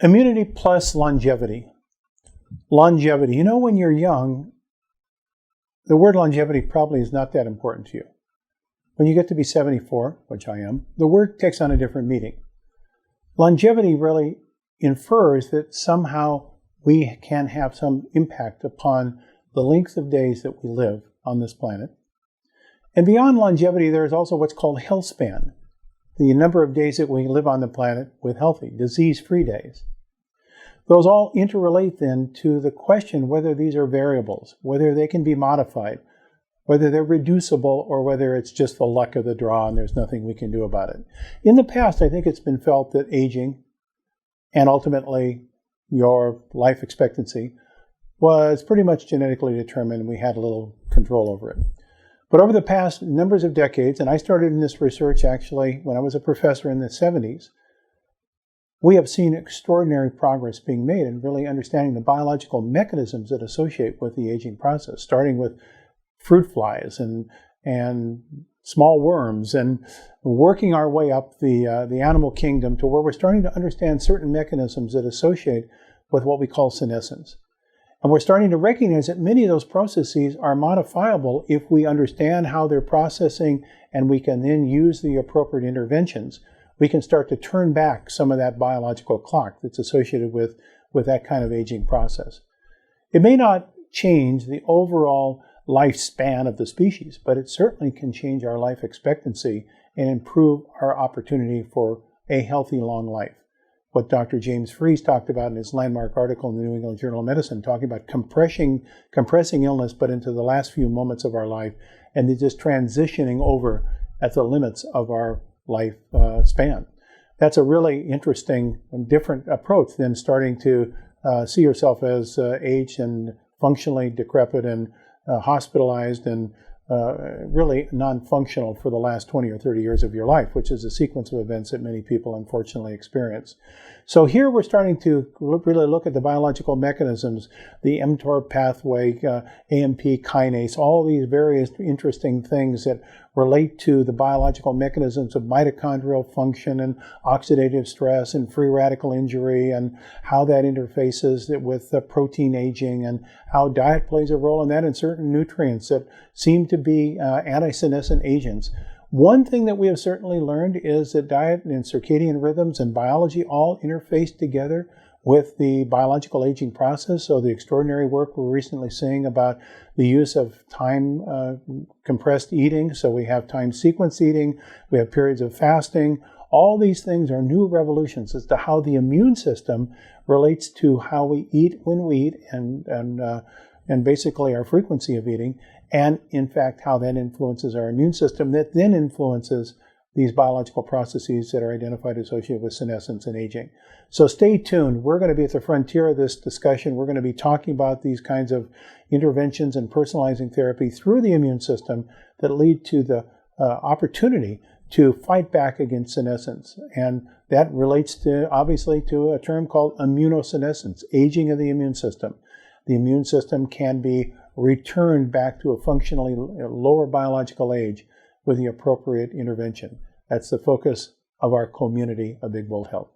Immunity plus longevity. Longevity. You know, when you're young, the word longevity probably is not that important to you. When you get to be 74, which I am, the word takes on a different meaning. Longevity really infers that somehow we can have some impact upon the length of days that we live on this planet. And beyond longevity, there is also what's called health span, the number of days that we live on the planet with healthy, disease-free days. Those all interrelate then to the question whether these are variables, whether they can be modified, whether they're reducible, or whether it's just the luck of the draw and there's nothing we can do about it. In the past, I think it's been felt that aging and ultimately your life expectancy was pretty much genetically determined and we had a little control over it. But over the past numbers of decades, and I started in this research actually when I was a professor in the 70s, we have seen extraordinary progress being made in really understanding the biological mechanisms that associate with the aging process, starting with fruit flies and small worms, and working our way up the animal kingdom to where we're starting to understand certain mechanisms that associate with what we call senescence. And we're starting to recognize that many of those processes are modifiable if we understand how they're processing, and we can then use the appropriate interventions. We can start to turn back some of that biological clock that's associated with that kind of aging process. It may not change the overall lifespan of the species, but it certainly can change our life expectancy and improve our opportunity for a healthy, long life. What Dr. James Fries talked about in his landmark article in the New England Journal of Medicine, talking about compressing illness, but into the last few moments of our life, and then just transitioning over at the limits of our life span. That's a really interesting and different approach than starting to see yourself as aged and functionally decrepit and hospitalized and really non-functional for the last 20 or 30 years of your life, which is a sequence of events that many people unfortunately experience. So here we're starting to really look at the biological mechanisms, the mTOR pathway, AMP kinase, all these various interesting things that relate to the biological mechanisms of mitochondrial function and oxidative stress and free radical injury, and how that interfaces with protein aging, and how diet plays a role in that, and certain nutrients that seem to be anti-senescent agents. One thing that we have certainly learned is that diet and circadian rhythms and biology all interface together with the biological aging process. So the extraordinary work we're recently seeing about the use of time compressed eating. So we have time sequence eating, we have periods of fasting. All these things are new revolutions as to how the immune system relates to how we eat, when we eat, and basically our frequency of eating, and in fact how that influences our immune system, that then influences these biological processes that are identified associated with senescence and aging. So stay tuned. We're going to be at the frontier of this discussion. We're going to be talking about these kinds of interventions and personalizing therapy through the immune system that lead to the opportunity to fight back against senescence. And that relates to, obviously, to a term called immunosenescence, aging of the immune system. The immune system can be returned back to a functionally lower biological age with the appropriate intervention. That's the focus of our community of Big Bold Health.